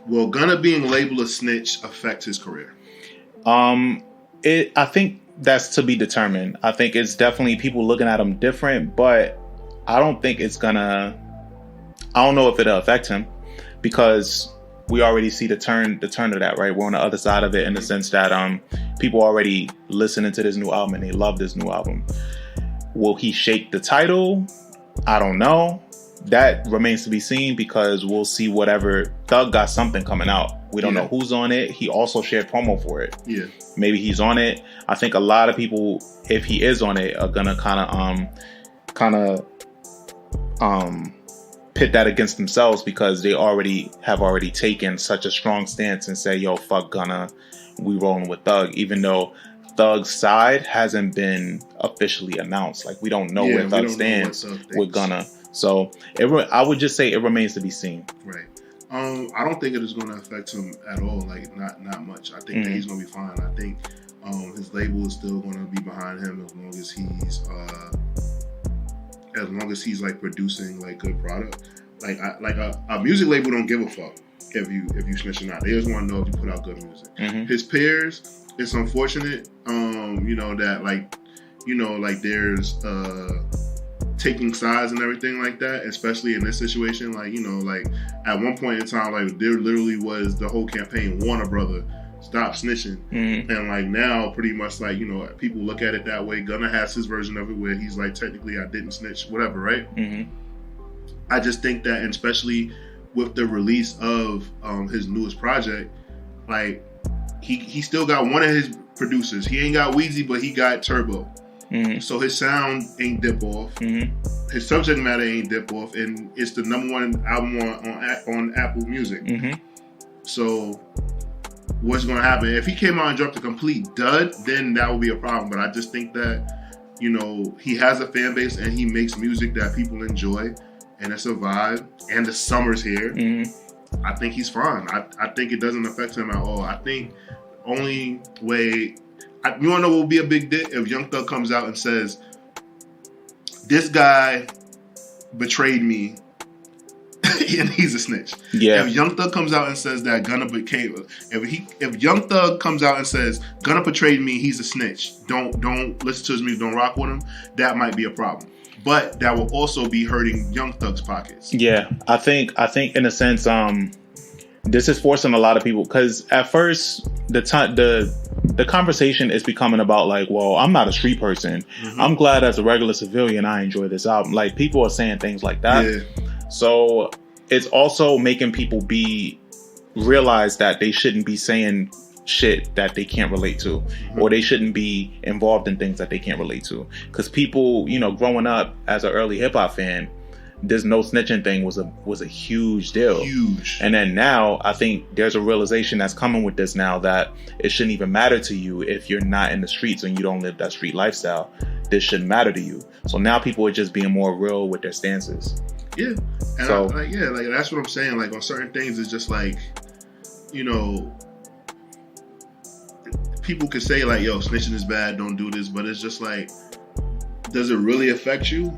will Gunna being labeled a snitch affect his career? I think that's to be determined. I think it's definitely people looking at him different, but I don't think it's gonna. I don't know if it'll affect him because we already see the turn of that, right? We're on the other side of it in the sense that people already listening to this new album and they love this new album. Will he shake the title? I don't know. That remains to be seen because we'll see whatever. Thug got something coming out. We don't know who's on it. He also shared promo for it. Yeah. Maybe he's on it. I think a lot of people, if he is on it, are gonna kind of pit that against themselves because they have already taken such a strong stance and say, yo, fuck Gunna, we rolling with Thug, even though Thug's side hasn't been officially announced. Like, we don't know where Thug stands with Gunna. So I would just say it remains to be seen. Right. I don't think it is going to affect him at all. Like, not much. I think that he's going to be fine. I think his label is still going to be behind him as long as he's like producing like good product. Like a music label don't give a fuck if you snitch or not. They just want to know if you put out good music. His peers, it's unfortunate, that there's taking sides and everything like that, especially in this situation. Like, at one point in time, like, there literally was the whole campaign, Warner Brother, stop snitching. And like now, pretty much like, people look at it that way. Gunna has his version of it where he's like, technically I didn't snitch, whatever, right? I just think that, and especially with the release of his newest project, like he still got one of his producers. He ain't got Weezy, but he got Turbo. So his sound ain't dip off. His subject matter ain't dip off, and it's the #1 album on Apple Music. So what's going to happen? If he came out and dropped a complete dud, then that would be a problem. But I just think that, he has a fan base and he makes music that people enjoy, and it's a vibe, and the summer's here. I think he's fine. I think it doesn't affect him at all. I think only way... you want to know what would be a big dick? If Young Thug comes out and says, this guy betrayed me and he's a snitch. Yeah. If Young Thug comes out and says that Gunna became... If Young Thug comes out and says, Gunna betrayed me, he's a snitch, don't listen to his music, don't rock with him, that might be a problem. But that will also be hurting Young Thug's pockets. Yeah, I think in a sense, this is forcing a lot of people, because at first the conversation is becoming about like, well, I'm not a street person. I'm glad as a regular civilian I enjoy this album. Like, people are saying things like that. Yeah. So it's also making people realize that they shouldn't be saying shit that they can't relate to, or they shouldn't be involved in things that they can't relate to. Because people, growing up as an early hip hop fan, this no snitching thing was a huge deal. Huge. And then now I think there's a realization that's coming with this now that it shouldn't even matter to you if you're not in the streets and you don't live that street lifestyle. This shouldn't matter to you. So now people are just being more real with their stances. Yeah. And so that's what I'm saying. Like, on certain things, it's just like, people could say like, yo, snitching is bad, don't do this, but it's just like, does it really affect you?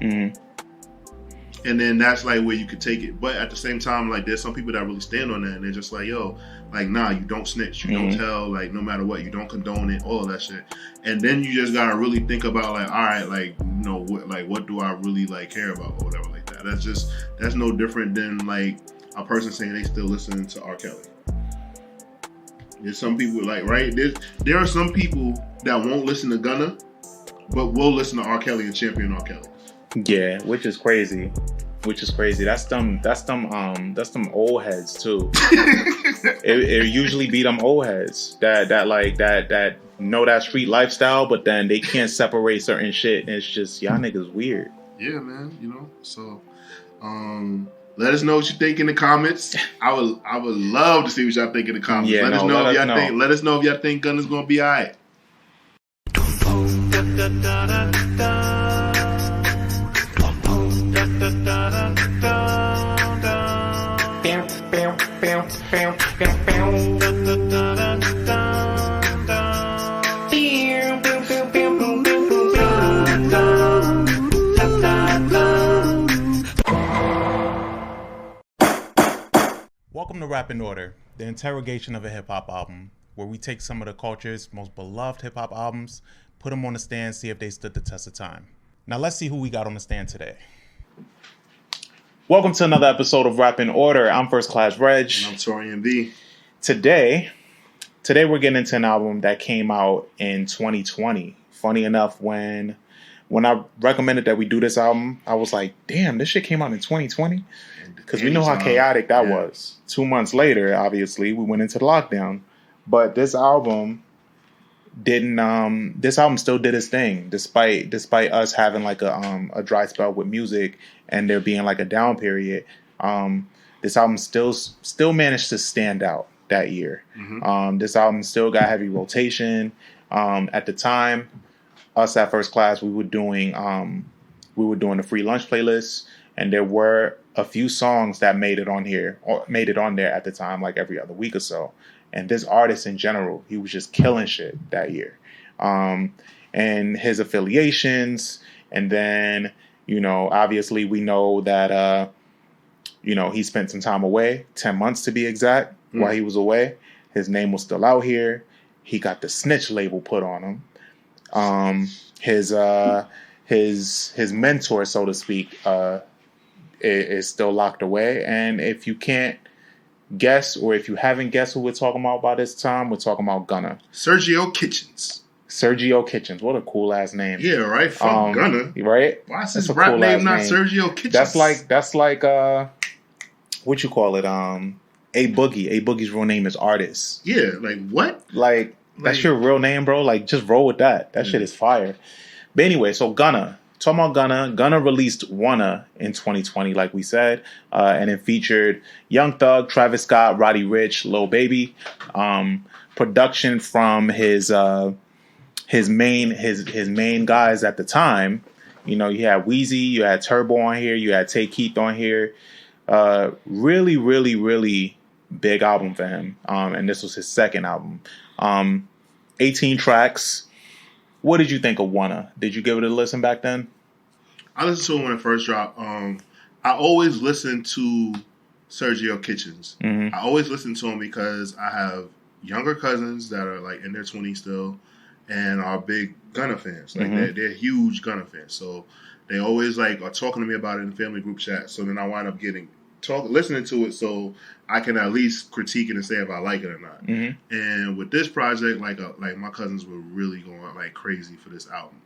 And then that's like where you could take it. But at the same time, like, there's some people that really stand on that, and they're just like, yo, like, nah, you don't snitch, you don't tell, like, no matter what, you don't condone it, all of that shit. And then you just gotta really think about like, all right, like, what do I really like care about, or whatever like that. That's no different than like a person saying they still listening to R. Kelly. There's some people like, right? There are some people that won't listen to Gunna, but will listen to R. Kelly and champion R. Kelly. Yeah, which is crazy. That's them old heads too. it usually be them old heads that know that street lifestyle, but then they can't separate certain shit, and it's just, y'all niggas weird. Yeah, man. So let us know what you think in the comments. I would love to see what y'all think in the comments. Let us know if y'all think Gunna's gonna be alright. Welcome to Rap in Order. the interrogation of a hip hop album, where we take some of the culture's most beloved hip hop albums, put them on the stand, see if they stood the test of time. Now let's see who we got on the stand today. Welcome to another episode of Rap in Order. I'm First Class Regg. And I'm Taurian B. Today we're getting into an album that came out in 2020. Funny enough, when I recommended that we do this album, I was like, damn, this shit came out in 2020? Because we know how chaotic that was. 2 months later, obviously, we went into the lockdown. But this album still did its thing, despite us having like a dry spell with music and there being like a down period. This album still managed to stand out that year. Mm-hmm. This album still got heavy rotation. At the time, us at First Class, we were doing the free lunch playlist, and there were a few songs that made it on there at the time, like every other week or so. And this artist in general, he was just killing shit that year. And his affiliations, and then, obviously we know that, he spent some time away, 10 months to be exact, while he was away. His name was still out here. He got the Snitch label put on him. His mentor, so to speak, is still locked away. And if you can't guess, or if you haven't guessed who we're talking about by this time, we're talking about Gunna. Sergio Kitchens. What a cool ass name. Yeah, right. From Gunna. Right? Why is his rap name not Sergio Kitchens? That's like what you call it? A Boogie. A Boogie's real name is Artist. Yeah, like what? Like that's your real name, bro? Like, just roll with that. That shit is fire. But anyway, so Gunna. Talking about Gunna. Gunna released Wunna in 2020, like we said. And it featured Young Thug, Travis Scott, Roddy Ricch, Lil Baby. Production from his main guys at the time. You had Weezy, you had Turbo on here, you had Tay Keith on here. Really, really, really big album for him. And this was his second album. 18 tracks. What did you think of Wunna? Did you give it a listen back then? I listened to it when it first dropped. I always listen to Sergio Kitchens. Mm-hmm. I always listen to him because I have younger cousins that are like in their 20s still and are big Gunna fans. Like they're huge Gunna fans. So they always like are talking to me about it in family group chat. So then I wind up listening to it so I can at least critique it and say if I like it or not. Mm-hmm. And with this project, like my cousins were really going like crazy for this album.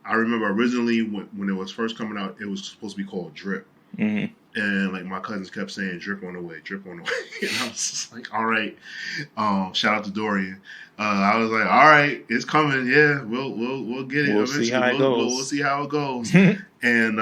I remember originally when it was first coming out, it was supposed to be called Drip. Mm-hmm. And like my cousins kept saying drip on the way. And I was just like, all right. Shout out to Dorian. I was like, all right, it's coming. Yeah, we'll get it. We'll see how it goes. We'll see how it goes. And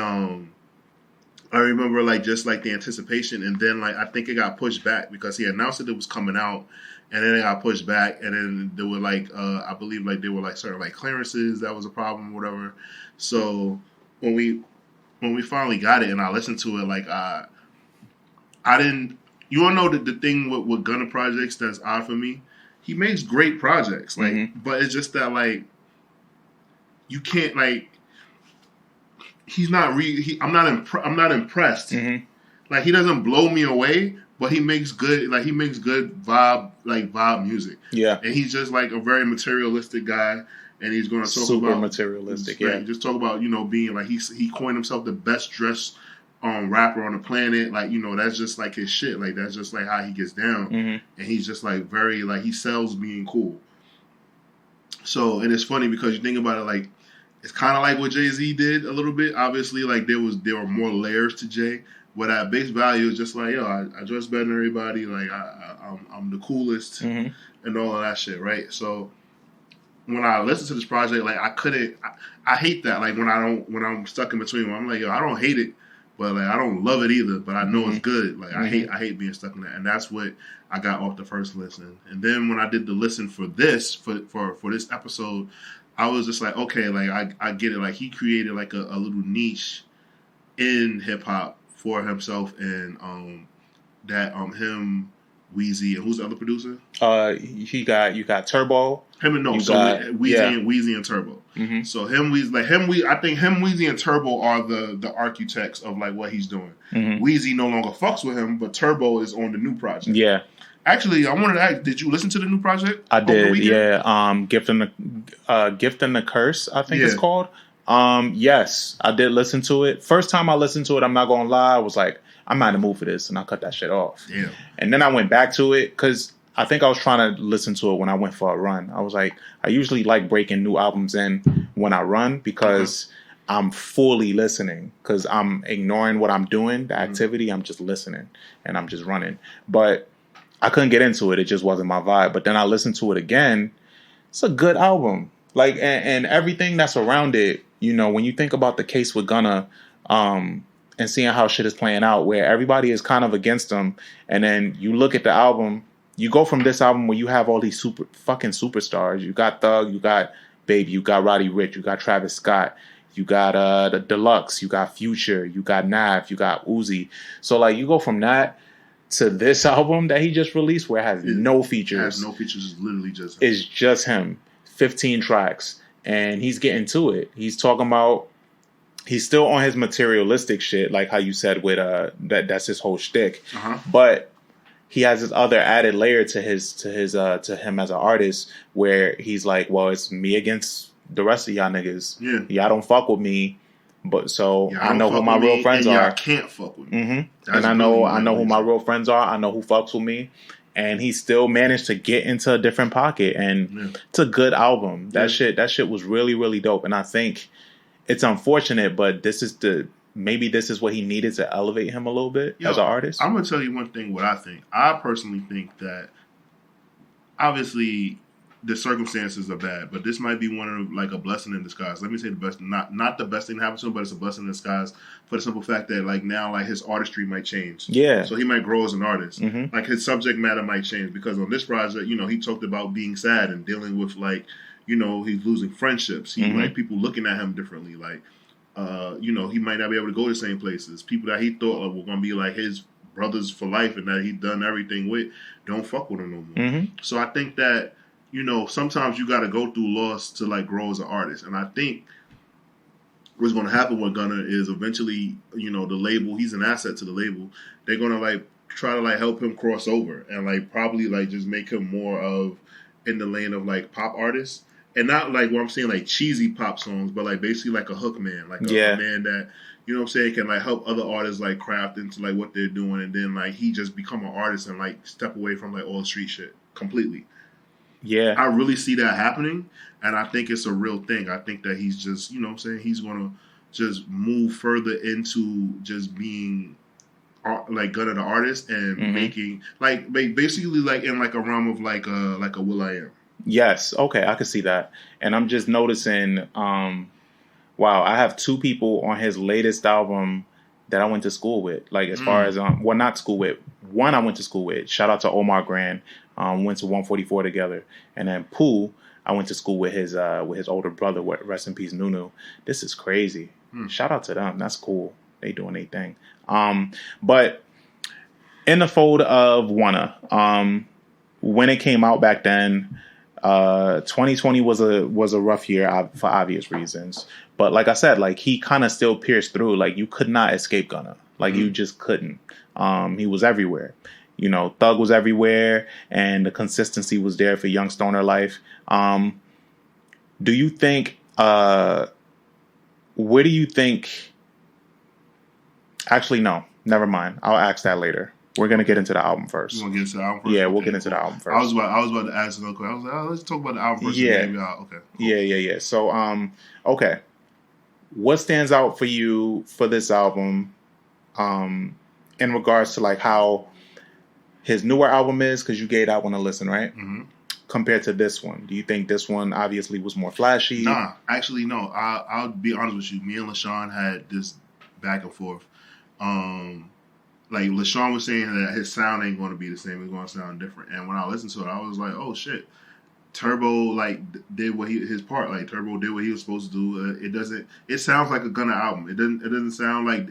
I remember like just like the anticipation, and then like I think it got pushed back because he announced that it was coming out, and then it got pushed back, and then there were like I believe like there were like certain like clearances that was a problem, or whatever. So when we finally got it and I listened to it, like I didn't. You wanna know the thing with Gunna projects that's odd for me? He makes great projects, like, but it's just that like you can't like. He's not I'm not impressed. Mm-hmm. Like he doesn't blow me away, but he makes good vibe music. Yeah, and he's just like a very materialistic guy, and he's going to talk super about materialistic. Yeah, just talk about being like he coined himself the best dressed rapper on the planet. Like that's just like his shit. Like that's just like how he gets down, and he's just like very like he sells being cool. So and it's funny because you think about it like. It's kind of like what Jay-Z did a little bit. Obviously, like there were more layers to Jay, but at base value, it's just like, yo, I dress better than everybody. Like I'm the coolest and all of that shit, right? So when I listen to this project, like I hate that. Like when I'm stuck in between, I'm like, yo, I don't hate it, but like I don't love it either. But I know it's good. Like I hate being stuck in that, and that's what I got off the first listen. And then when I did the listen for this for this episode. I was just like, okay, like I get it. Like he created like a little niche in hip hop for himself, and that him, Weezy, and who's the other producer? You got Turbo. Weezy and Turbo. Mm-hmm. So I think him, Weezy, and Turbo are the architects of like what he's doing. Mm-hmm. Weezy no longer fucks with him, but Turbo is on the new project. Yeah. Actually, I wanted to ask, did you listen to the new project? I did, yeah. Gift and the Curse, I think it's called. Yes, I did listen to it. First time I listened to it, I'm not gonna lie, I was like, I'm not in the mood for this, and I cut that shit off. Yeah. And then I went back to it because I think I was trying to listen to it when I went for a run. I was like, I usually like breaking new albums in when I run because I'm fully listening, because I'm ignoring what I'm doing, the activity. I'm just listening and I'm just running. But I couldn't get into it. It just wasn't my vibe. But then I listened to it again. It's a good album. Like, and everything that's around it, you know, when you think about the case with Gunna, and seeing how shit is playing out, where everybody is kind of against him, and then you look at the album, you go from this album where you have all these fucking superstars. You got Thug, you got Baby, you got Roddy Ricch, you got Travis Scott, you got the Deluxe, you got Future, you got Nav, you got Uzi. So like you go from that to this album that he just released, where it has no features. It has no features. It's literally just him. It's just him. 15 tracks, and he's getting to it. He's talking about. He's still on his materialistic shit, like how you said with that's his whole shtick. But he has this other added layer to him as an artist, where he's like, well, it's me against the rest of y'all niggas. Yeah, y'all don't fuck with me. But so I know who my real friends are. I can't fuck with me. And I know who my real friends are. I know who fucks with me. And he still managed to get into a different pocket. And it's a good album. That shit was really, really dope. And I think it's unfortunate, but maybe this is what he needed to elevate him a little bit as an artist. I'm gonna tell you one thing. What I think. I personally think that obviously the circumstances are bad, but this might be one of like a blessing in disguise. Let me say the best, not the best thing that happened to him, but it's a blessing in disguise for the simple fact that like now like his artistry might change. Yeah. So he might grow as an artist. Like his subject matter might change, because on this project, you know, he talked about being sad and dealing with like, you know, he's losing friendships. He like people looking at him differently. Like, you know, he might not be able to go to the same places. People that he thought were going to be like his brothers for life and that he'd done everything with don't fuck with him no more. So I think that, you know, sometimes you got to go through loss to like grow as an artist. And I think what's going to happen with Gunna is eventually, you know, the label, he's an asset to the label. They're going to like try to like help him cross over and like probably like just make him more of in the lane of like pop artists. And not like what I'm saying, like cheesy pop songs, but like basically like a hook man, like a man that, you know what I'm saying, can like help other artists like craft into like what they're doing, and then like he just become an artist and like step away from like all the street shit completely. Yeah, I really see that happening, and I think it's a real thing. I think that he's just, you know what I'm saying, he's gonna just move further into just being like Gunna the artist and making like basically like in like a realm of like a will.i.am. Yes. Okay. I could see that. And I'm just noticing, wow, I have two people on his latest album that I went to school with. Like as far as, well, not school with. One I went to school with. Shout out to Omar Grand. Went to 144 together. And then Pooh, I went to school with his older brother. Rest in peace, Nunu. This is crazy. Shout out to them. That's cool. They doing their thing. But in the fold of Wunna, when it came out back then, 2020 was a rough year for obvious reasons, but like I said, like he kind of still pierced through. Like you could not escape Gunna, like you just couldn't. He was everywhere. You know, Thug was everywhere, and the consistency was there for Young Stoner Life. Do you think? Where do you think? Actually, no. Never mind. I'll ask that later. We're gonna get into the album first. You want to get into the album first? Yeah, we'll get into the album first. I was about to ask another question. I was like, oh, let's talk about the album first. Yeah. Okay. Cool. Yeah. So, okay. What stands out for you for this album, in regards to like how his newer album is? Because you gave that one a listen, right? Compared to this one, do you think this one obviously was more flashy? Nah, actually, no. I'll be honest with you. Me and LaShawn had this back and forth. Like LaShawn was saying that his sound ain't going to be the same; it's going to sound different. And when I listened to it, I was like, "Oh shit!" Turbo like did what his part. Like Turbo did what he was supposed to do. It doesn't. It sounds like a Gunna album. It doesn't sound like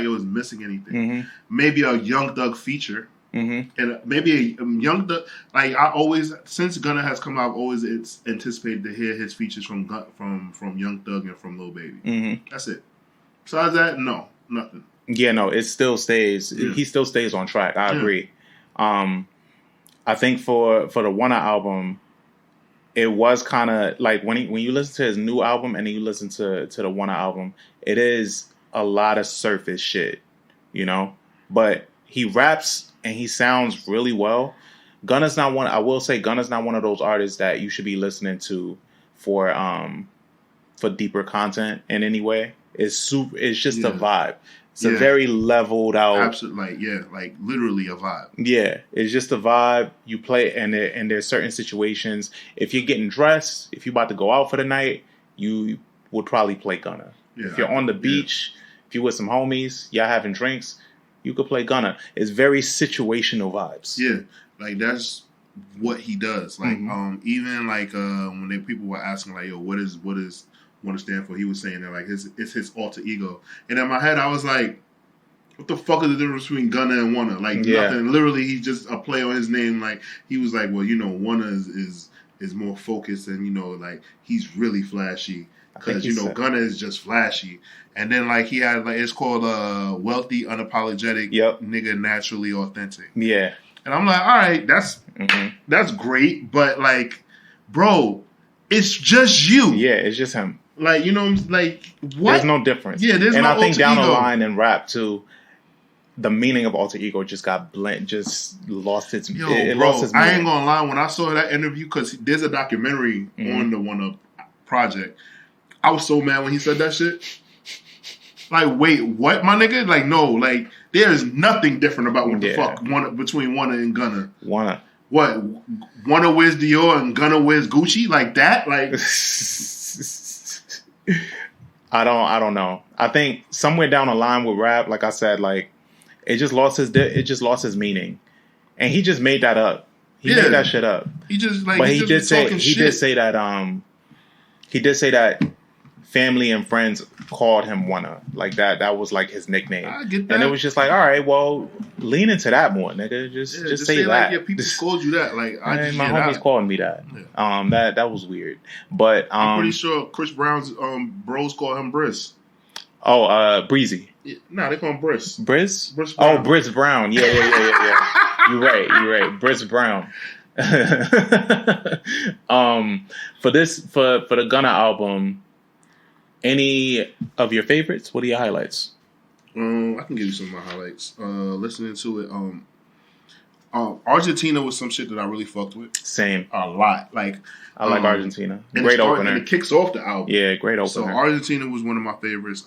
it was missing anything. Maybe a Young Thug feature, and maybe a Young Thug. Like I always, since Gunna has come out, I've always anticipated to hear his features from Young Thug and from Lil Baby. That's it. Besides that, no, nothing. Yeah, no, it still stays. He still stays on track. I agree. I think for the Wunna album, it was kind of like when you listen to his new album and then you listen to the Wunna album, it is a lot of surface shit, you know. But he raps and he sounds really well. Gunna's not one. I will say Gunna's not one of those artists that you should be listening to for deeper content in any way. It's just a vibe. It's a very leveled out. Absolutely, like literally a vibe. Yeah, it's just a vibe. You play, and there's certain situations. If you're getting dressed, if you're about to go out for the night, you would probably play Gunna. Yeah, if you're on the beach, if you're with some homies, y'all having drinks, you could play Gunna. It's very situational vibes. Yeah, like that's what he does. Like, even like when people were asking, like, yo, what is Wunna stand for? He was saying that like it's his alter ego. And in my head, I was like, what the fuck is the difference between Gunna and Wunna? Like nothing. Literally, he's just a play on his name. Like he was like, well, you know, Wunna is more focused and you know, like he's really flashy because you know Gunna is just flashy. And then like he had like it's called wealthy, unapologetic, nigga, naturally authentic. Yeah. And I'm like, all right, that's great, but like, bro, it's just you. Yeah, it's just him. Like, you know, like, what? There's no difference. Yeah, there's and no I think down ego. the line in rap, too, the meaning of alter ego just got blend, just lost its meaning. I ain't gonna lie, when I saw that interview, because there's a documentary on the Wunna project, I was so mad when he said that shit. Like, wait, what, my nigga? Like, no, like, there's nothing different about what the fuck between Wunna and Gunna. Wunna. What? Wunna wears Dior and Gunna wears Gucci? Like that? Like... I don't know. I think somewhere down the line with rap, like I said, like it just lost his meaning, and he just made that up. He made that shit up. He just like, but he did say that family and friends called him Wunna. Like that was like his nickname. I get that. And it was just like, all right, well, lean into that more, nigga. Just say that. Like, yeah, people called you that. Like I just my homies called me that. Yeah. That was weird. But I'm pretty sure Chris Brown's bros call him Briz. Oh, Breezy. Yeah, nah, they call him Briz. Briz? Briz Brown. Oh, Briz Brown. Yeah. You're right. Briz Brown. For the Gunna album, any of your favorites? What are your highlights? I can give you some of my highlights. Listening to it, Argentina was some shit that I really fucked with. Same. A lot. Like I like Argentina. Great opener. And it kicks off the album. Yeah, great opener. So Argentina was one of my favorites.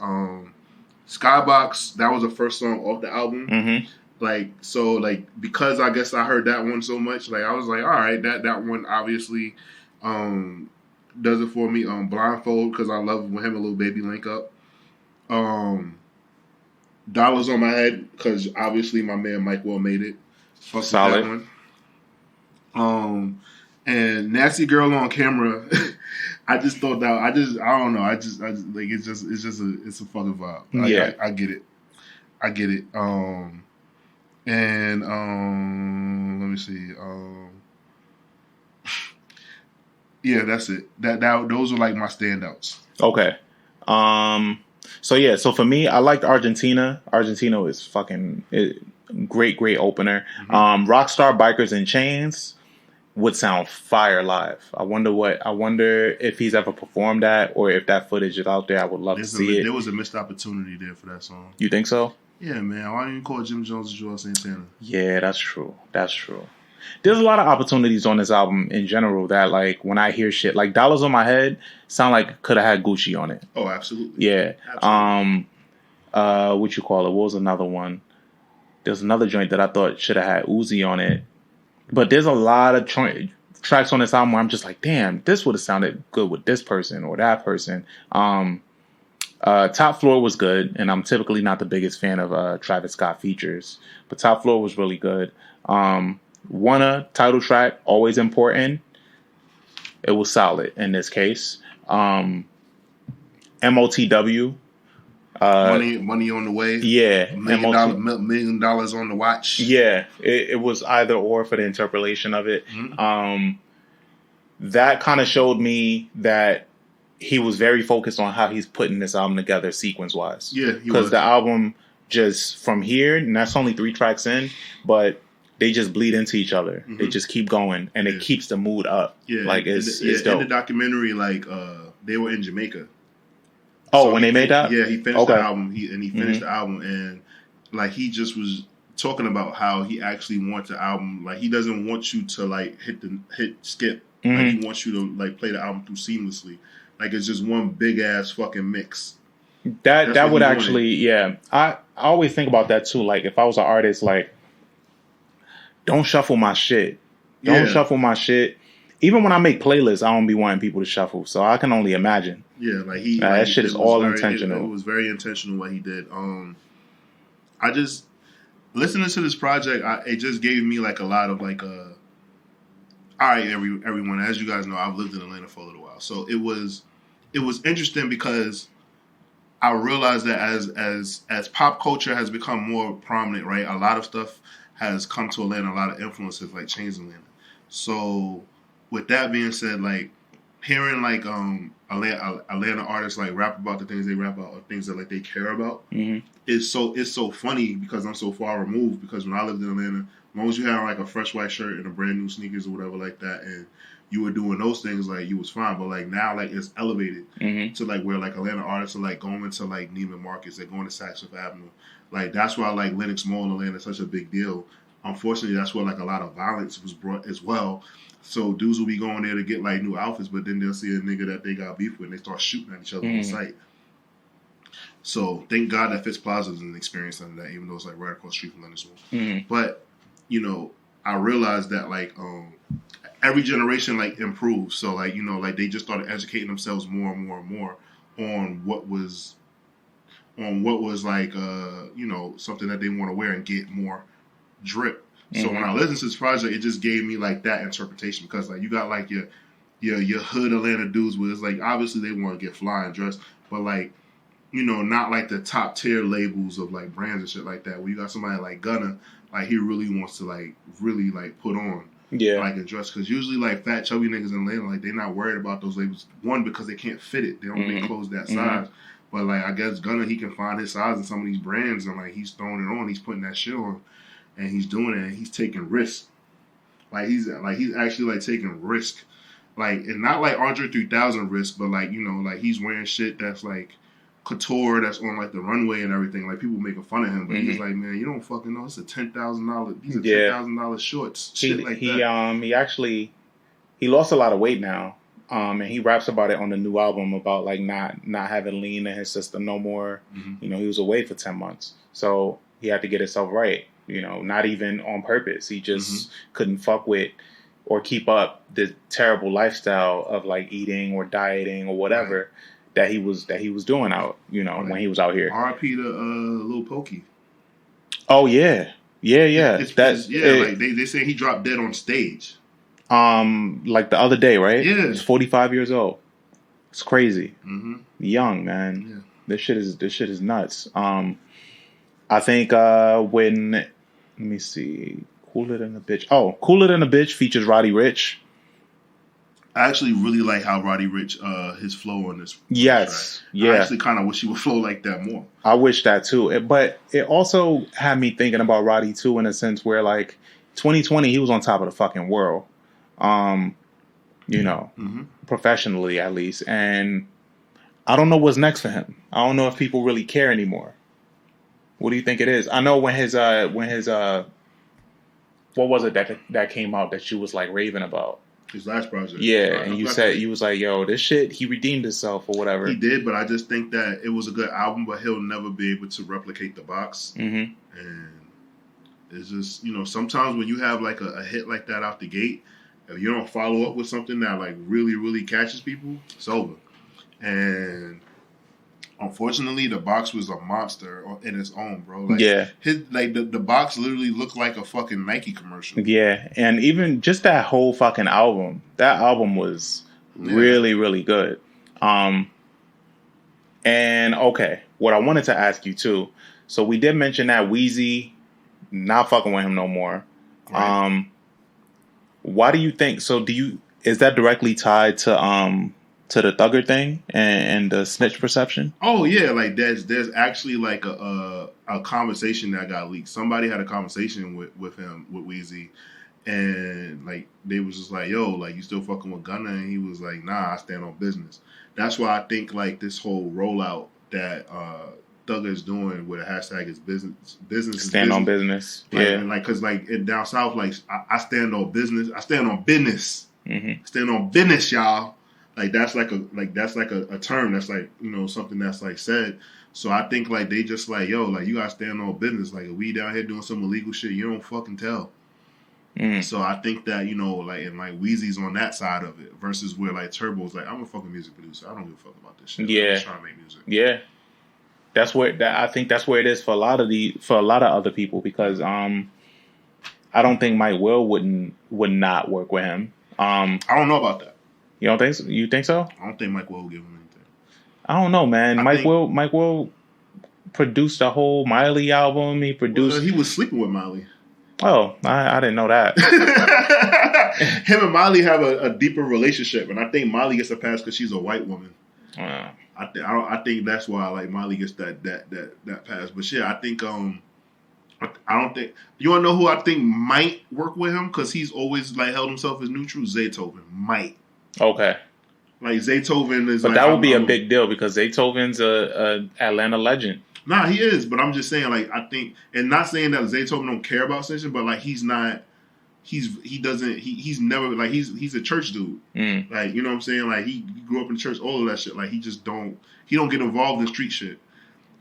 Skybox, that was the first song off the album. Mm-hmm. Like, so, like, because I guess I heard that one so much, like, I was like, all right, that one obviously does it for me. Blindfold, because I love when him and Lil Baby link up. Dollars on My Head, because obviously my man Mike Will made it. Fuck solid. That one. And Nasty Girl on Camera, I just thought that, I don't know, I just like, it's a fucking vibe. Yeah. I get it. And let me see. Yeah, that's it. That those are like my standouts. Okay. So for me, I liked Argentina. Argentina is fucking great opener. Mm-hmm. Rockstar Bikers in Chains would sound fire live. I wonder if he's ever performed that or if that footage is out there. I would love to see it. There was a missed opportunity there for that song. You think so? Yeah, man. Why didn't you call Jim Jones and Joel Santana? Yeah, that's true. There's a lot of opportunities on this album in general that, like, when I hear shit, like Dollars on My Head sound like could have had Gucci on it. Oh, absolutely. Yeah. Absolutely. What you call it? What was another one? There's another joint that I thought should have had Uzi on it. But there's a lot of tracks on this album where I'm just like, damn, this would have sounded good with this person or that person. Top Floor was good, and I'm typically not the biggest fan of Travis Scott features, but Top Floor was really good. Wunna title track, always important. It was solid in this case. MOTW. Money on the way. Yeah. $1 million on the watch. Yeah. It was either or for the interpolation of it. Mm-hmm. That kind of showed me that he was very focused on how he's putting this album together sequence-wise. Yeah, because the album just from here, and that's only 3 tracks in, but they just bleed into each other. Mm-hmm. They just keep going, and it keeps the mood up. Yeah, like it's dope. In the documentary, like they were in Jamaica. Oh, so when they made that? Yeah, he finished the album. He finished the album, and like he just was talking about how he actually wants the album. Like he doesn't want you to like hit skip. Like he wants you to like play the album through seamlessly. Like it's just one big ass fucking mix. That would actually, yeah. I always think about that too. Like if I was an artist, like don't shuffle my shit. Don't shuffle my shit. Even when I make playlists, I don't be wanting people to shuffle. So I can only imagine. Yeah, like that shit is all intentional. It was very intentional what he did. I just listening to this project, it just gave me like a lot of like all right, everyone. As you guys know, I've lived in Atlanta for a little while, so it was interesting because I realized that as pop culture has become more prominent, right? A lot of stuff has come to Atlanta. A lot of influences like changed Atlanta. So with that being said, like hearing like Atlanta artists like rap about the things they rap about or things that like they care about, it's so funny because I'm so far removed. Because when I lived in Atlanta, as long as you had like a fresh white shirt and a brand new sneakers or whatever like that, and you were doing those things, like you was fine. But like now, like it's elevated to like where like Atlanta artists are like going into like Neiman Marcus, they're going to Saks Fifth Avenue. Like that's why like Lenox Mall in Atlanta is such a big deal. Unfortunately, that's where like a lot of violence was brought as well. So dudes will be going there to get like new outfits, but then they'll see a nigga that they got beef with and they start shooting at each other on site. So thank God that Fitz Plaza doesn't experience none of that, even though it's like right across the street from Lenox Mall. But you know, I realized that like every generation like improves. So like, you know, like they just started educating themselves more and more and more on what was like you know, something that they want to wear and get more drip. So when I listened to this project, it just gave me like that interpretation because like you got like your hood Atlanta dudes where it's like obviously they want to get fly and dress, but like, you know, not like the top tier labels of like brands and shit like that. Where you got somebody like Gunna, like he really wants to like really like put on like a dress, because usually like fat chubby niggas in Atlanta, like they're not worried about those labels. One, because they can't fit it, they don't make clothes that size. But like I guess Gunna, he can find his size in some of these brands, and like he's throwing it on, he's putting that shit on, and he's doing it, and he's taking risks. Like he's actually like taking risk, like, and not like Andre 3000 risk, but like, you know, like he's wearing shit that's like couture, that's on like the runway and everything. Like people making fun of him, but he's like, man, you don't fucking know. It's a $10,000. These are $10,000 shorts. Shit like that. He lost a lot of weight now. And he raps about it on the new album about like not having lean in his system no more. You know, he was away for 10 months, so he had to get himself right. You know, not even on purpose. He just couldn't fuck with or keep up the terrible lifestyle of like eating or dieting or whatever that he was doing out. You know, when he was out here. R.I.P. to Lil Pokey. Oh yeah. Like they say he dropped dead on stage. Like the other day, right? Yeah. He's 45 years old. It's crazy. Young, man. Yeah. This shit is nuts. I think when, let me see, Cooler Than a Bitch. Oh, Cooler Than a Bitch features Roddy Ricch. I actually really like how Roddy Ricch, his flow on this. Yes. Track. Yeah. I actually kind of wish he would flow like that more. I wish that too. But it also had me thinking about Roddy too, in a sense where like 2020, he was on top of the fucking world. You know, professionally at least. And I don't know what's next for him. I don't know if people really care anymore. What do you think it is? I know when his what was it that came out that you was like raving about? His last project. Yeah, and you was like, yo, this shit, he redeemed himself or whatever. He did, but I just think that it was a good album, but he'll never be able to replicate the box. And it's just, you know, sometimes when you have like a hit like that out the gate, if you don't follow up with something that like really, really catches people, it's over. And unfortunately, the box was a monster in its own, bro. Like, the box literally looked like a fucking Nike commercial. Yeah, and even just that whole fucking album. That album was really, really good. And okay, what I wanted to ask you too. So we did mention that Weezy not fucking with him no more. Right. Why do you think? So is that directly tied to to the Thugger thing and the snitch perception? Oh yeah, like there's actually like a conversation that got leaked. Somebody had a conversation with him with Weezy, and like they was just like, yo, like you still fucking with Gunna, and he was like, nah, I stand on business. That's why I think like this whole rollout that Thugger is doing with a hashtag is business Stand on business. Like, Yeah, and like because like down south, like I stand on business. I stand on business. mm-hmm. I stand on business, y'all. Like that's like a term that's like, you know, something that's like said. So I think like they just like, yo, like you gotta stand on business. Like if we down here doing some illegal shit, you don't fucking tell. So I think that, you know, like and like Weezy's on that side of it versus where like Turbo's like, I'm a fucking music producer. I don't give a fuck about this shit. Yeah. I'm just trying to make music. Yeah. I think that's where it is for a lot of other people, because I don't think Mike Will would not work with him. I don't know about that. You don't think so? You think so? I don't think Mike Will give him anything. I don't know, man. Mike Will produced a whole Miley album. He produced. He was sleeping with Miley. Oh, I didn't know that. Him and Miley have a deeper relationship, and I think Miley gets a pass because she's a white woman. I think that's why like Miley gets that pass. But shit, I think I don't think you want to know who I think might work with him because he's always like held himself as neutral. Zaytoven might. Okay. Like Zaytoven is, but like, that would be a big deal because Zaytoven's a Atlanta legend. Nah, he is, but I'm just saying, like, I think, and not saying that Zaytoven don't care about snitching, but like he's never like he's a church dude. Like, you know what I'm saying? Like he grew up in church, all of that shit. Like he don't get involved in street shit.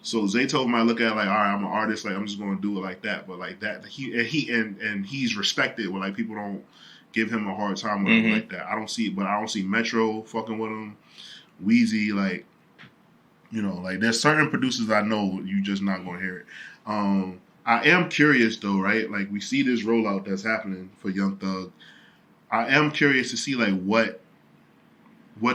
So Zaytoven might look at it like, all right, I'm an artist, like I'm just gonna do it like that. But like that he's respected where like people don't give him a hard time with him like that. I don't see Metro fucking with him. Weezy, like, you know, like there's certain producers I know you just not gonna hear it. I am curious though, right? Like we see this rollout that's happening for Young Thug. I am curious to see like what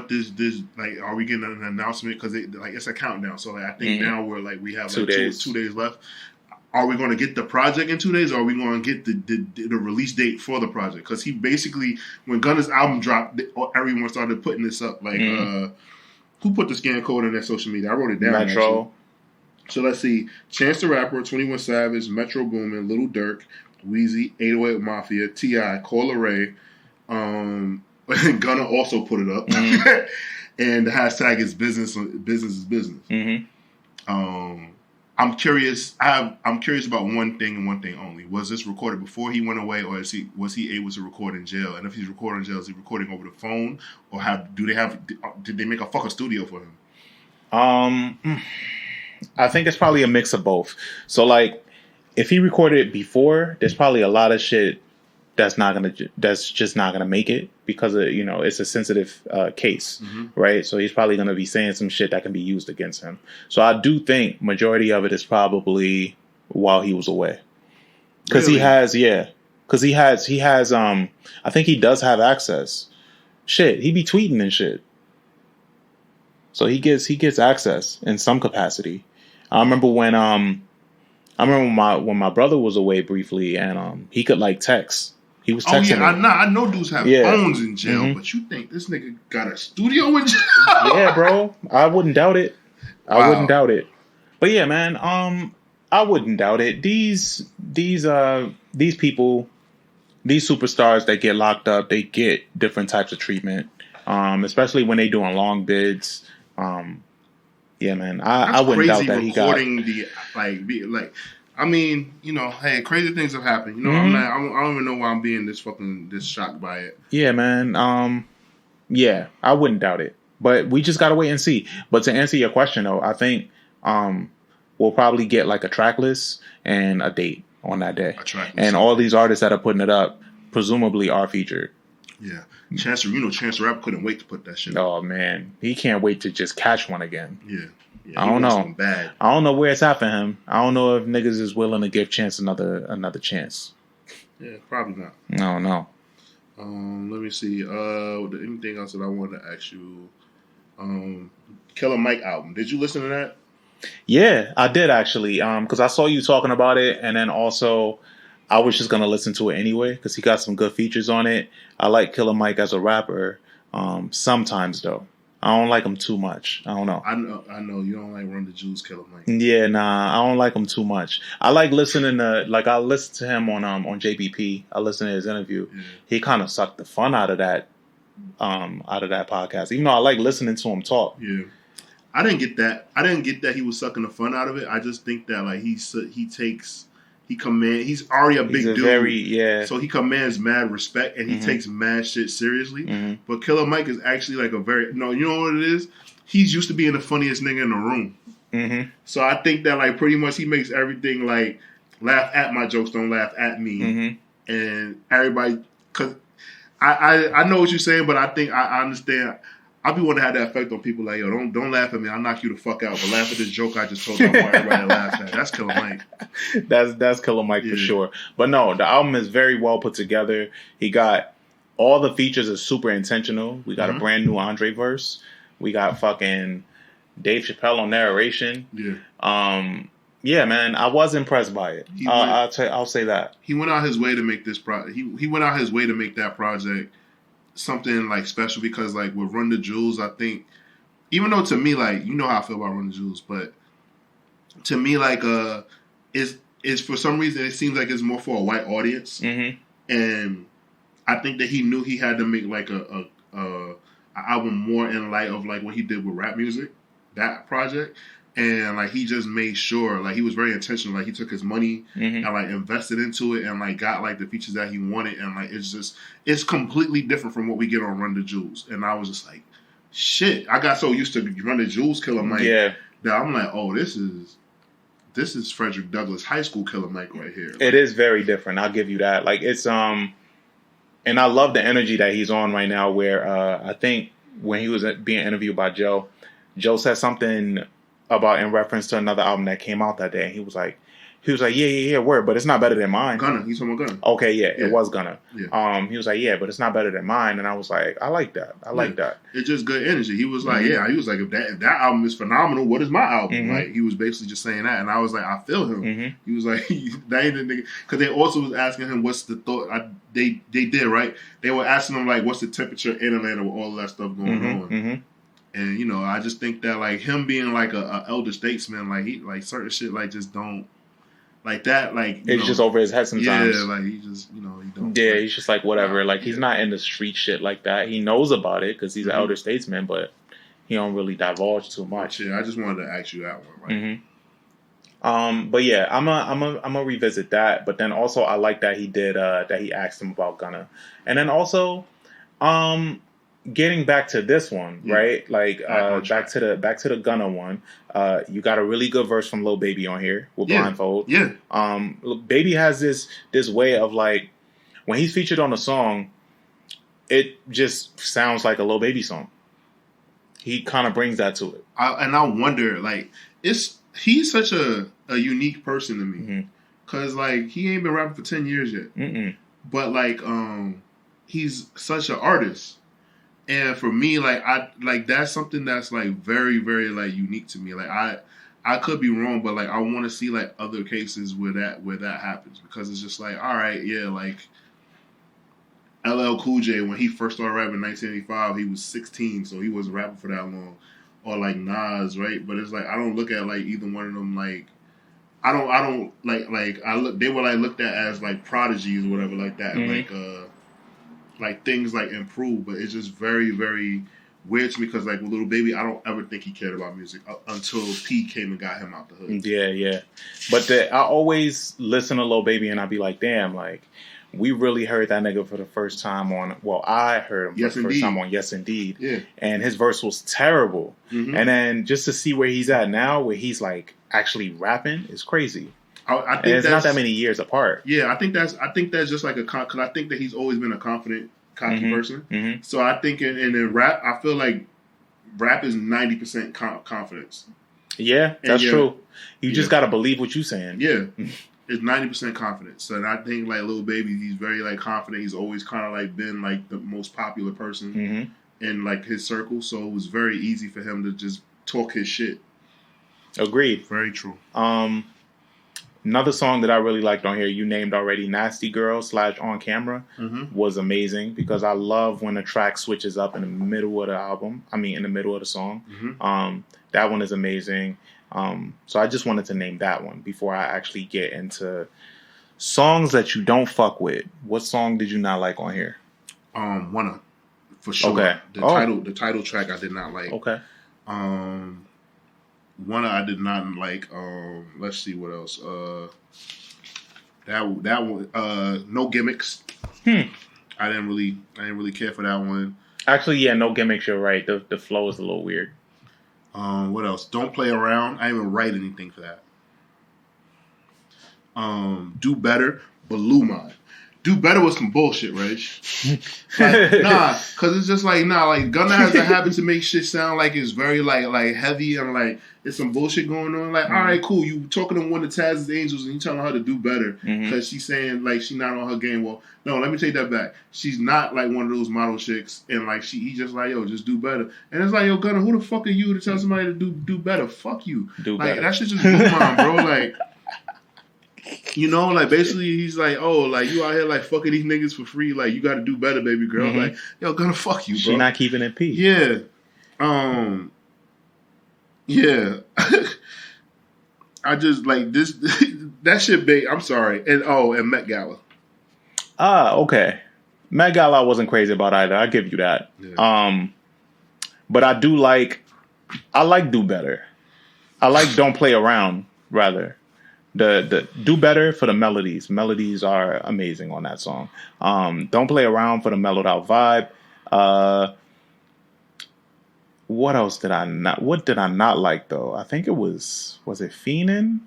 this like, are we getting an announcement? Because it's a countdown. So like I think now we're like we have like 2 days left. Are we going to get the project in 2 days, or are we going to get the release date for the project? Because he basically, when Gunna's album dropped, everyone started putting this up. Like, who put the scan code in their social media? I wrote it down. Metro. Actually. So let's see. Chance the Rapper, 21 Savage, Metro Boomin, Lil Durk, Weezy, 808 Mafia, T.I., Coi Leray. Gunna also put it up. And the hashtag is business is business. I'm curious. I'm curious about one thing and one thing only. Was this recorded before he went away, or was he able to record in jail? And if he's recording in jail, is he recording over the phone, or did they make a fucking studio for him? I think it's probably a mix of both. So like, if he recorded it before, there's probably a lot of shit that's just not gonna make it because of, you know, it's a sensitive case, right? So he's probably gonna be saying some shit that can be used against him. So I do think majority of it is probably while he was away, because he has I think he does have access. Shit, he be tweeting and shit, so he gets access in some capacity. I remember when my brother was away briefly, and he could like text. He was texting. Oh yeah, I know dudes have phones in jail, but you think this nigga got a studio in jail? Yeah, bro. I wouldn't doubt it. I wouldn't doubt it. But yeah, man. I wouldn't doubt it. These people, these superstars that get locked up, they get different types of treatment. Especially when they doing long bids. Yeah, man. I wouldn't doubt that he got I mean, you know, hey, crazy things have happened. You know, I don't even know why I'm being this shocked by it. Yeah, man. Yeah, I wouldn't doubt it. But we just gotta wait and see. But to answer your question though, I think we'll probably get like a track list and a date on that day. And all these artists that are putting it up presumably are featured. Yeah. Chance the Rapper couldn't wait to put that shit up. Oh man. He can't wait to just catch one again. Yeah. I don't know. I don't know where it's at for him. I don't know if niggas is willing to give Chance another chance. Yeah, probably not. I don't know. Let me see. Anything else that I wanted to ask you? Killer Mike album. Did you listen to that? Yeah, I did actually. Because I saw you talking about it, and then also I was just gonna listen to it anyway because he got some good features on it. I like Killer Mike as a rapper. Sometimes though. I don't like him too much. I don't know. I know you don't like Run the Jewels, Killer Mike. Yeah, nah, I don't like him too much. I like listening to I listen to him on JBP. I listen to his interview. Yeah. He kind of sucked the fun out of that podcast. Even though I like listening to him talk. Yeah, I didn't get that. I didn't get that he was sucking the fun out of it. I just think that like he's already a big dude. So he commands mad respect and he takes mad shit seriously. Mm-hmm. But Killer Mike is actually like you know what it is? He's used to being the funniest nigga in the room. Mm-hmm. So I think that like pretty much he makes everything like laugh at my jokes, don't laugh at me. Mm-hmm. And everybody, cause I know what you're saying, but I think I understand. I be wanting to have that effect on people like, yo, don't laugh at me. I'll knock you the fuck out. But laugh at this joke I just told you. I want everybody to laugh at. That's Killer Mike. That's Killer Mike for sure. But no, the album is very well put together. He got all the features are super intentional. We got a brand new Andre verse. We got fucking Dave Chappelle on narration. Yeah. Yeah, man, I was impressed by it. I'll say that. He went out his way to make this project. He went out his way to make that project something like special because like with Run the Jewels, I think even though to me like you know how I feel about Run the Jewels, but to me like is for some reason it seems like it's more for a white audience, and I think that he knew he had to make like a album more in light of like what he did with rap music, that project. And like he just made sure, like he was very intentional. Like he took his money and like invested into it, and like got like the features that he wanted, and like it's completely different from what we get on Run the Jewels. And I was just like, shit, I got so used to Run the Jewels Killer Mike that I'm like, oh, this is Frederick Douglass High School Killer Mike right here. It is very different. I'll give you that. Like it's and I love the energy that he's on right now. Where I think when he was being interviewed by Joe said something about in reference to another album that came out that day. And he was like, yeah, word, but it's not better than mine. Gunna, he's talking about Gunna. Okay, yeah, it was Gunna. Yeah. He was like, yeah, but it's not better than mine. And I was like, I like that. I like that. It's just good energy. He was like, he was like, if that album is phenomenal, what is my album? Like, he was basically just saying that. And I was like, I feel him. He was like, that ain't the nigga. Because they also was asking him, what's the thought? They did, right? They were asking him, like, what's the temperature in Atlanta with all that stuff going on? And, you know, I just think that, like, him being, like, a elder statesman, like, he, like, certain shit, like, just don't, like, that, like, it's just over his head sometimes. Yeah, like, he just, you know, he don't. Yeah, he's just, like, whatever. Like, he's not in the street shit like that. He knows about it because he's an elder statesman, but he don't really divulge too much. Yeah, I just wanted to ask you that one, right? But, yeah, I'm a revisit that. But then also I like that he did, that he asked him about Gunna. And then also, getting back to this one, right? Like back to the Gunna one. You got a really good verse from Lil Baby on here with Blindfold. Yeah. Baby has this way of like when he's featured on a song, it just sounds like a Lil Baby song. He kind of brings that to it. I wonder, like, he's such a unique person to me because like he ain't been rapping for 10 years yet. But like he's such an artist. And for me, like that's something that's like very, very like unique to me. Like I could be wrong, but like I want to see like other cases where that happens because it's just like, all right, yeah, like LL Cool J when he first started rapping in 1985, he was 16, so he wasn't rapping for that long. Or like Nas, right? But it's like I don't look at like either one of them like I don't they were like looked at as like prodigies or whatever like that, like things like improve, but it's just very, very weird to me because like with Lil Baby, I don't ever think he cared about music until P came and got him out the hood. Yeah. But I always listen to Lil Baby and I be like, damn, like we really heard that nigga for the first time on. Well, I heard him for the first time on Yes Indeed. Yeah. And his verse was terrible. And then just to see where he's at now, where he's like actually rapping, is crazy. I think it's not that many years apart. Yeah, I think that's just like because I think that he's always been a confident, cocky person. So I think in rap, I feel like rap is 90% confidence. Yeah, that's true. You just gotta believe what you're saying. Yeah, it's 90% confidence. So and I think like Lil Baby, he's very like confident. He's always kind of like been like the most popular person in like his circle. So it was very easy for him to just talk his shit. Agreed. Very true. Another song that I really liked on here, you named already, Nasty Girl / On Camera, was amazing because I love when the track switches up in the middle of the album. I mean, in the middle of the song. That one is amazing. So I just wanted to name that one before I actually get into songs that you don't fuck with. What song did you not like on here? Wunna, for sure. Okay. The title track I did not like. Okay. Wunna I did not like. Let's see what else. That one. No Gimmicks. I didn't really care for that one. Actually, yeah, No Gimmicks. You're right. The flow is a little weird. What else? Don't Play Around. I didn't even write anything for that. Do Better, blew mine. Do Better was some bullshit, Regg. Because it's just like, Gunna has a habit to make shit sound like it's very, like heavy and, like, it's some bullshit going on. Like, all right, cool, you talking to one of Taz's angels and you telling her to do better because she's saying, like, she's not on her game. Well, no, let me take that back. She's not, like, one of those model chicks, and, like, he just like, yo, just do better. And it's like, yo, Gunna, who the fuck are you to tell somebody to do better? Fuck you. Like, that shit just blew mine, bro. Like... You know, like, basically, he's like, oh, like, you out here, like, fucking these niggas for free. Like, you got to do better, baby girl. Like, yo, Gunna, fuck you, bro. She not keeping it peace. Yeah. Yeah. I just, like, this, that shit big. I'm sorry. And Met Gala. Okay. Met Gala I wasn't crazy about either. I give you that. Yeah. But I like Do Better. I like Don't Play Around, rather. The Do Better for the melodies. Melodies are amazing on that song. Don't Play Around for the mellowed out vibe. What else did I not? What did I not like though? I think it was it Fiendin'?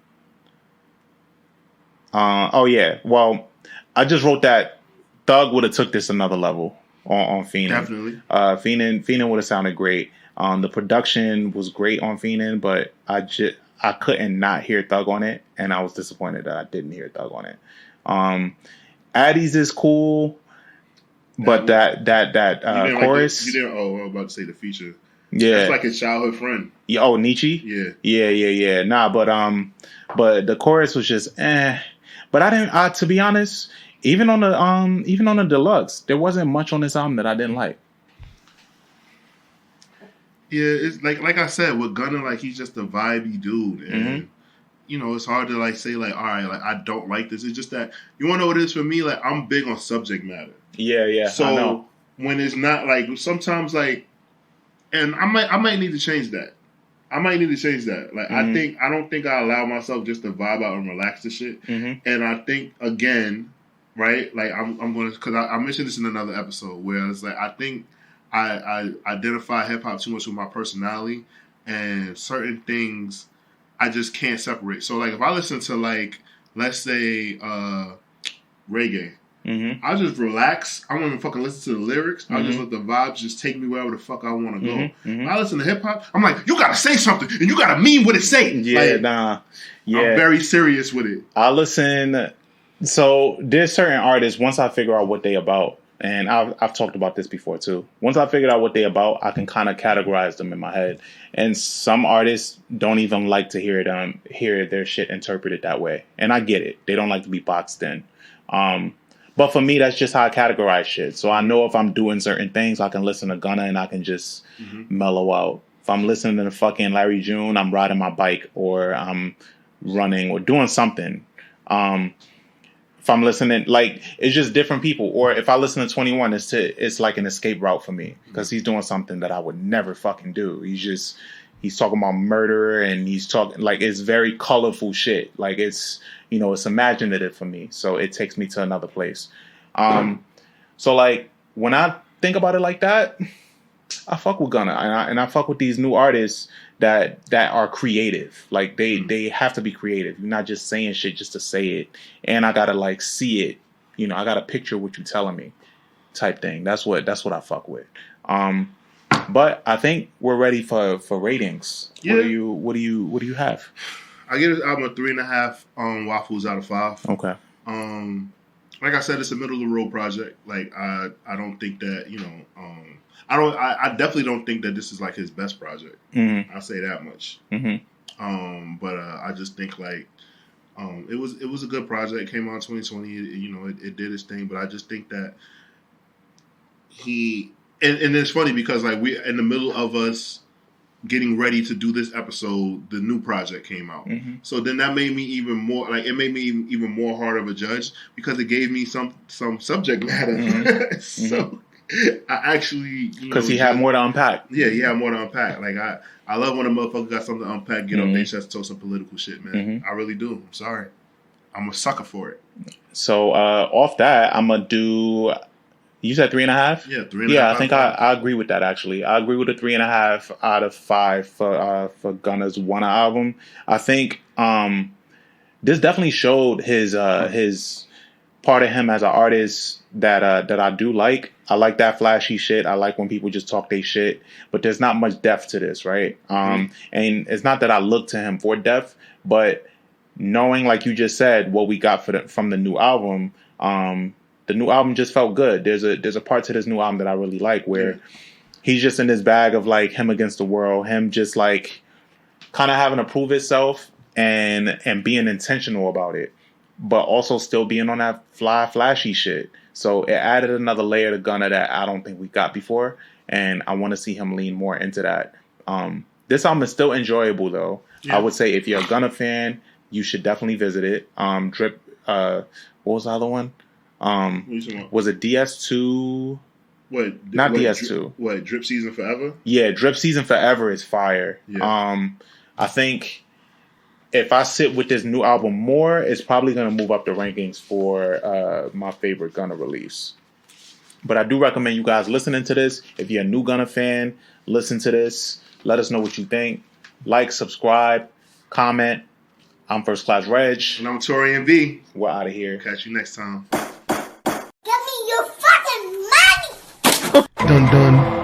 Oh yeah. Well, I just wrote that Thug would have took this another level on Fiendin'. Definitely. Fiendin' would have sounded great. The production was great on Fiendin', but I couldn't not hear Thug on it, and I was disappointed that I didn't hear Thug on it. Addies is cool, but that chorus. You didn't. Oh, I was about to say the feature. Yeah, that's like his childhood friend. Yeah, oh, Nietzsche. Yeah. Nah, but the chorus was just But I didn't. To be honest, even on the deluxe, there wasn't much on this album that I didn't like. Yeah, it's like I said with Gunna, like he's just a vibey dude, and you know it's hard to like say like, all right, like I don't like this. It's just that you want to know what it is for me. Like I'm big on subject matter. Yeah. So I know. When it's not like sometimes like, and I might need to change that. Like I don't think I allow myself just to vibe out and relax the shit. And I think again, right? Like I'm gonna because I mentioned this in another episode where it's like I think. I identify hip hop too much with my personality, and certain things I just can't separate. So, like, if I listen to, like, let's say, reggae, I just relax. I don't even fucking listen to the lyrics. I just let the vibes just take me wherever the fuck I want to go. When I listen to hip hop, I'm like, you gotta say something, and you gotta mean what it say. Yeah, like, I'm very serious with it. I listen. So there's certain artists. Once I figure out what they about. And I've talked about this before too. Once I figured out what they're about, I can kind of categorize them in my head. And some artists don't even like to hear their shit interpreted that way. And I get it. They don't like to be boxed in. But for me, that's just how I categorize shit. So I know if I'm doing certain things, I can listen to Gunna and I can just mellow out. If I'm listening to the fucking Larry June, I'm riding my bike or I'm running or doing something. If I'm listening, like, it's just different people. Or if I listen to 21, it's like an escape route for me because he's doing something that I would never fucking do. He's talking about murder and he's talking like it's very colorful shit. Like it's imaginative for me. So it takes me to another place. So like when I think about it like that, I fuck with Gunna and I fuck with these new artists that are creative. Like they have to be creative. You're not just saying shit just to say it. And I gotta like see it. I gotta picture what you're telling me, type thing. That's what I fuck with. But I think we're ready for ratings. Yeah. What do you have? I give this album a 3.5 waffles out of 5. Okay. Like I said, it's a middle of the road project. Like I don't think that I definitely don't think that this is like his best project. I'll say that much. But I just think like It was a good project. It came out in 2020. It did its thing, but I just think that and it's funny because like we in the middle of us getting ready to do this episode, the new project came out. Mm-hmm. So then that made me even more like it made me even more hard of a judge because it gave me some subject matter. Mm-hmm. So I actually because he had more to unpack. Yeah, he had more to unpack. Like I love when a motherfucker got something to unpack, get Mm-hmm. up, they just talk some political shit, man. Mm-hmm. I really do. I'm sorry. I'm a sucker for it. So off that, I'm gonna do. You said 3.5? Yeah, 3.5. Yeah, I think I agree with that. Actually, I agree with the 3.5 out of 5 for Gunna's Wunna album. I think this definitely showed his part of him as an artist that I do like. I like that flashy shit. I like when people just talk their shit, but there's not much depth to this, right? And it's not that I look to him for depth, but knowing, like you just said, what we got from the new album. The new album just felt good. There's a part to this new album that I really like where he's just in this bag of like him against the world, him just like kind of having to prove himself and being intentional about it, but also still being on that flashy shit. So it added another layer to Gunna that I don't think we got before, and I want to see him lean more into that. This album is still enjoyable though. Yeah. I would say if you're a Gunna fan, you should definitely visit it. Drip. What was the other one? Was it DS2? What? Not DS2. What? Drip Season Forever? Yeah, Drip Season Forever is fire. Yeah. I think if I sit with this new album more, it's probably going to move up the rankings for my favorite Gunna release. But I do recommend you guys listening to this. If you're a new Gunna fan, listen to this. Let us know what you think. Like, subscribe, comment. I'm First Class Regg. And I'm Taurian B. We're out of here. Catch you next time. Give me your fucking money! Dun dun.